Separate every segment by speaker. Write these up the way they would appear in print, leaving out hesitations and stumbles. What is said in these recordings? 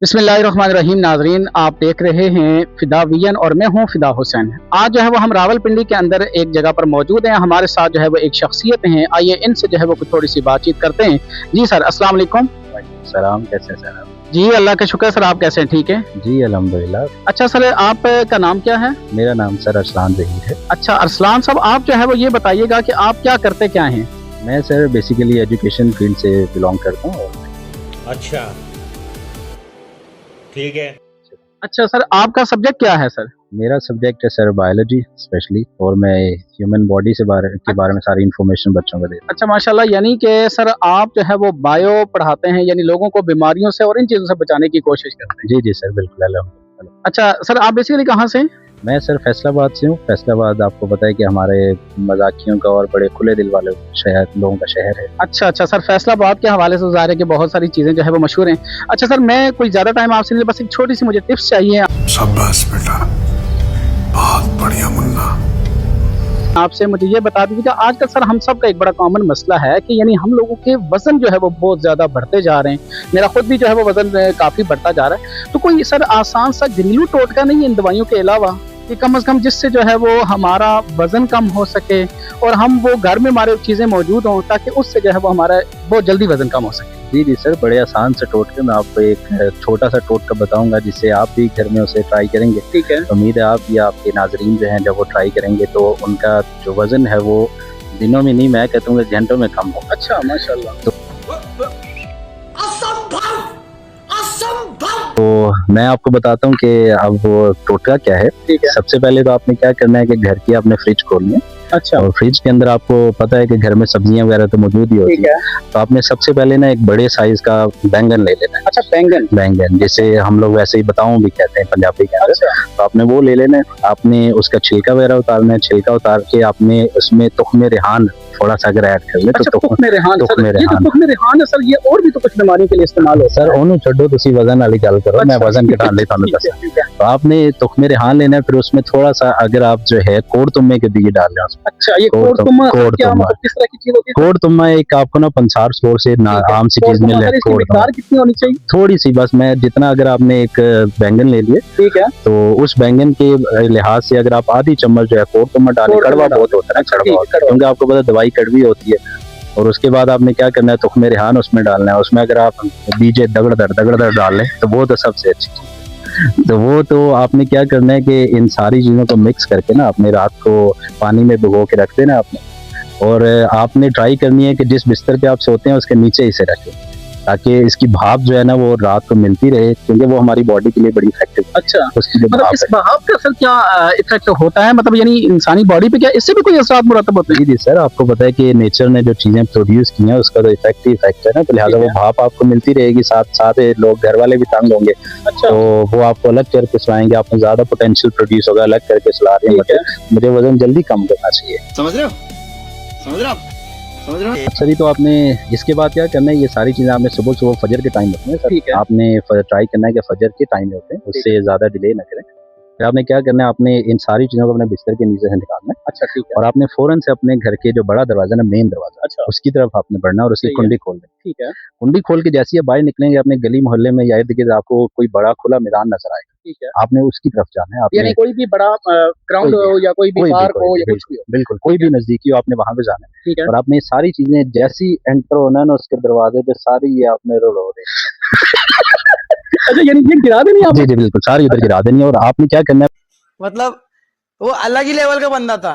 Speaker 1: बिस्मिल्लाहिर्रहमानिर्रहीम। नाजरीन, आप देख रहे हैं फिदा विजन और मैं हूं फिदा हुसैन। आज जो है वो हम रावलपिंडी के अंदर एक जगह पर मौजूद हैं। हमारे साथ जो है वो एक शख्सियत हैं। आइए इनसे जो है वो कुछ थोड़ी सी बातचीत करते हैं। जी सर, अस्सलाम वालेकुम।
Speaker 2: सलाम, कैसे हैं सर?
Speaker 1: जी अल्लाह का शुक्र। सर आप कैसे हैं? ठीक है
Speaker 2: जी अल्हम्दुलिल्लाह।
Speaker 1: अच्छा सर, आपका नाम क्या है?
Speaker 2: मेरा नाम सर अरसलान ज़हीर है।
Speaker 1: अच्छा अरसलान साहब, आप जो है वो ये बताइएगा कि आप क्या करते क्या हैं?
Speaker 2: मैं सर बेसिकली एजुकेशन फील्ड से बिलोंग करता हूँ।
Speaker 3: अच्छा, ठीक है।
Speaker 1: अच्छा सर, आपका सब्जेक्ट क्या है सर?
Speaker 2: मेरा सब्जेक्ट है सर बायोलॉजी स्पेशली, और मैं ह्यूमन बॉडी के बारे में सारी इन्फॉर्मेशन बच्चों को देता हूँ।
Speaker 1: अच्छा माशाल्लाह, यानी कि सर आप जो है वो बायो पढ़ाते हैं, यानी लोगों को बीमारियों से और इन चीज़ों से बचाने की कोशिश करते हैं।
Speaker 2: जी जी सर, बिल्कुल अल्हम्दुलिल्लाह।
Speaker 1: अच्छा सर, आप बेसिकली कहाँ से हैं?
Speaker 2: मैं सर फैसलाबाद से हूँ। फैसलाबाद आपको पता है कि हमारे मजाकियों का और बड़े खुले दिल वाले शहर लोगों का शहर है।
Speaker 1: अच्छा सर, फैसलाबाद के हवाले से ज़ाहिर है कि बहुत सारी चीज़ें जो है वो मशहूर हैं। अच्छा सर, मैं कोई ज़्यादा टाइम आपसे नहीं, बस एक छोटी सी मुझे टिप्स चाहिए
Speaker 4: शाबाश बेटा, बहुत बढ़िया मुन्ना।
Speaker 1: आपसे। मुझे ये बता दीजिएगा, आजकल सर हम सब का एक बड़ा कॉमन मसला है कि यानी हम लोगों के वजन जो है वो बहुत ज़्यादा बढ़ते जा रहे हैं। मेरा खुद भी जो है वो वजन काफ़ी बढ़ता जा रहा है। तो कोई सर आसान सा घरेलू टोटका नहीं है इन दवाइयों के अलावा, कि कम से कम जिससे जो है वो हमारा वजन कम हो सके और हम वो घर में हमारे चीज़ें मौजूद हों, ताकि उससे जो है वो हमारा बहुत जल्दी वजन कम हो सके?
Speaker 2: जी जी सर, बड़े आसान से टोटके मैं आपको एक छोटा सा टोटका बताऊंगा, जिससे आप भी घर में उसे ट्राई करेंगे।
Speaker 1: ठीक है।
Speaker 2: उम्मीद है आप या आपके नाजरीन जो हैं जब वो ट्राई करेंगे तो उनका जो वजन है वो दिनों में नहीं, मैं कहता हूँ घंटों में कम हो।
Speaker 1: अच्छा माशाल्लाह।
Speaker 2: तो मैं आपको बताता हूँ कि अब वो टोटका क्या है।
Speaker 1: ठीक है।
Speaker 2: सबसे पहले तो आपने क्या करना है कि घर की आपने फ्रिज खोलनी है।
Speaker 1: अच्छा
Speaker 2: और फ्रिज के अंदर आपको पता है कि घर में सब्जियां वगैरह तो मौजूद ही होती
Speaker 1: ठीक
Speaker 2: है।
Speaker 1: है।
Speaker 2: तो आपने सबसे पहले ना एक बड़े साइज का बैंगन ले लेना है।
Speaker 1: अच्छा बैंगन।
Speaker 2: जैसे हम लोग वैसे ही बताऊं भी कहते हैं पंजाबी के अंदर।
Speaker 1: अच्छा
Speaker 2: तो आपने वो ले लेना है। आपने उसका छिलका वगैरह उतारना है। छिलका उतार के आपने उसमें तुख्मे रिहान थोड़ा सा अगर ऐड कर ले
Speaker 1: अच्छा,
Speaker 2: तो
Speaker 1: तुख्मे रिहान। सर ये
Speaker 2: रिहान।
Speaker 1: तो तुख्मे रिहान है सर, ये और भी तो कुछ बीमारियों के लिए इस्तेमाल होता है।
Speaker 2: सर ओनू छोड़ो, तुसी वजन वाली गल करो। मैं
Speaker 1: अच्छा,
Speaker 2: वजन घटाने लेता हूं।
Speaker 1: ठीक है।
Speaker 2: तो आपने तुख्मे रिहान लेना है। फिर उसमें थोड़ा सा अगर आप जो है कोड़ तुम्मे के बीज डाल रहे हो।
Speaker 1: अच्छा, ये
Speaker 2: कोड़
Speaker 1: कोड़तुम्मा
Speaker 2: कोड़
Speaker 1: क्या
Speaker 2: तुम्मा।
Speaker 1: मतलब किस तरह की चीज होती है?
Speaker 2: कोड़ तुम्मा एक आपको ना पंसार स्टोर से आम सी चीज मिल रही है।
Speaker 1: इसकी मिकदार कितनी होनी चाहिए?
Speaker 2: थोड़ी सी, बस मैं जितना, अगर आपने एक बैंगन ले लिए
Speaker 1: ठीक है।
Speaker 2: तो उस बैंगन के लिहाज से अगर आप आधी चम्मच जो है कोड़ तुम्मा डालें। कड़वा बहुत होता है ना, कड़वा, क्योंकि आपको पता दवाई कड़वी होती है। और उसके बाद आपने क्या करना है, तुख्मे रिहान उसमें डालना है। उसमें अगर आप बीजे दगड़ डाल लें तो वो तो सबसे अच्छी चीज़। तो वो तो आपने क्या करना है कि इन सारी चीज़ों को मिक्स करके ना अपने रात को पानी में भिगो के रख देना आपने। और आपने ट्राई करनी है कि जिस बिस्तर पे आप सोते हैं उसके नीचे इसे रखें, ताकि इसकी भाप जो है ना वो रात को मिलती रहे, क्योंकि वो हमारी बॉडी के लिए बड़ी इफेक्टिव है।
Speaker 1: अच्छा,
Speaker 2: उसकी जो
Speaker 1: मतलब
Speaker 2: भाप
Speaker 1: इस
Speaker 2: है।
Speaker 1: भाप का सर क्या इफेक्ट होता है, मतलब यानी इंसानी बॉडी पे क्या इससे भी कोई असरात मुरतब होते हैं?
Speaker 2: जी सर, आपको पता है कि नेचर ने जो चीजें प्रोड्यूस की हैं उसका तो इफेक्ट ही इफेक्ट है ना। तो लिहाजा वो भाप आपको मिलती रहेगी। साथ साथ लोग घर वाले भी तंग होंगे।
Speaker 1: अच्छा
Speaker 2: तो वो आपको अलग करके सुलाएंगे। आपको ज्यादा पोटेंशियल प्रोड्यूस होगा, अलग करके सुला रहे हैं। मुझे वजन जल्दी कम करना चाहिए।
Speaker 3: समझ रहे हो? समझ रहे हो? समझ रहे हो?
Speaker 2: सर तो आपने इसके बाद क्या करना है, ये सारी चीजें आपने सुबह फजर के टाइम होते हैं सर।
Speaker 1: ठीक है।
Speaker 2: आपने ट्राई करना है कि फजर के टाइम होते हैं, उससे ज्यादा डिले ना करें। फिर आपने क्या करना है, आपने इन सारी चीजों को अपने बिस्तर के नीचे से निकालना है।
Speaker 1: अच्छा ठीक है।
Speaker 2: और आपने फौरन से अपने घर के जो बड़ा दरवाजा ना, मेन दरवाजा,
Speaker 1: अच्छा
Speaker 2: उसकी तरफ आपने बढ़ना और उसकी
Speaker 1: सही है।
Speaker 2: कुंडी खोल दें।
Speaker 1: ठीक है।
Speaker 2: कुंडी खोल के जैसे ही आप बाहर निकलेंगे अपने गली मोहल्ले में या इर्द गिर्द आपको कोई बड़ा खुला मैदान नजर आएगा।
Speaker 1: ठीक है।
Speaker 2: आपने उसकी तरफ जाना है।
Speaker 1: यानी
Speaker 2: आपने
Speaker 1: कोई भी बड़ा ग्राउंड
Speaker 2: कोई
Speaker 1: हो या कोई भी पार्क हो या कुछ भी हो?
Speaker 2: बिल्कुल कोई भी नजदीकी हो, आपने वहां पे जाना है।
Speaker 1: ठीक है।
Speaker 2: और आपने ये सारी चीजें जैसी एंटर होना है ना उसके दरवाजे पे, सारी ये आपने रो दे।
Speaker 1: अच्छा, यानी ये गिरा देनी आप?
Speaker 2: जी जी बिल्कुल, सारी उधर गिरा देनी है। और आपने क्या करना है,
Speaker 5: मतलब वो अलग ही लेवल का बंदा था।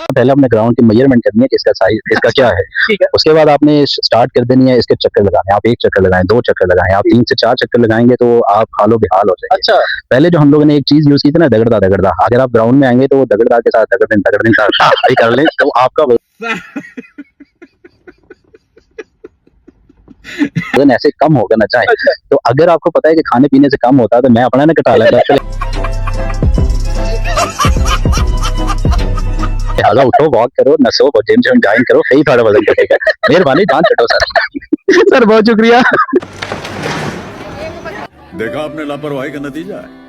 Speaker 2: पहले अपने ग्राउंड की मेजरमेंट करनी है कि इसका साइज इसका क्या है।
Speaker 1: ठीक है।
Speaker 2: उसके बाद आपने स्टार्ट कर देनी है इसके चक्कर लगाने। आप एक चक्कर लगाएं, दो चक्कर लगाएं, आप 3 से 4 चक्कर लगाएंगे तो आप हालो बेहाल हो जाएंगे।
Speaker 1: अच्छा
Speaker 2: पहले जो हम लोगों ने एक चीज यूज की थी ना, दगड़दा। अगर आप ग्राउंड में आएंगे तो वो दगड़दा के साथ दगड़ दिन कर लें तो आपका वजन ऐसे कम होगा ना चाहे।
Speaker 1: अच्छा।
Speaker 2: तो अगर आपको पता है कि खाने पीने से कम होता है तो मैं अपना ना घटा लेता। लिहाजा उठो, वॉक करो, नसो, जिम ज्वाइन करो, सही थोड़ा वजन घटेगा। मेहरबानी, जान छो सर।
Speaker 1: सर बहुत शुक्रिया।
Speaker 4: देखा आपने लापरवाही का नतीजा है।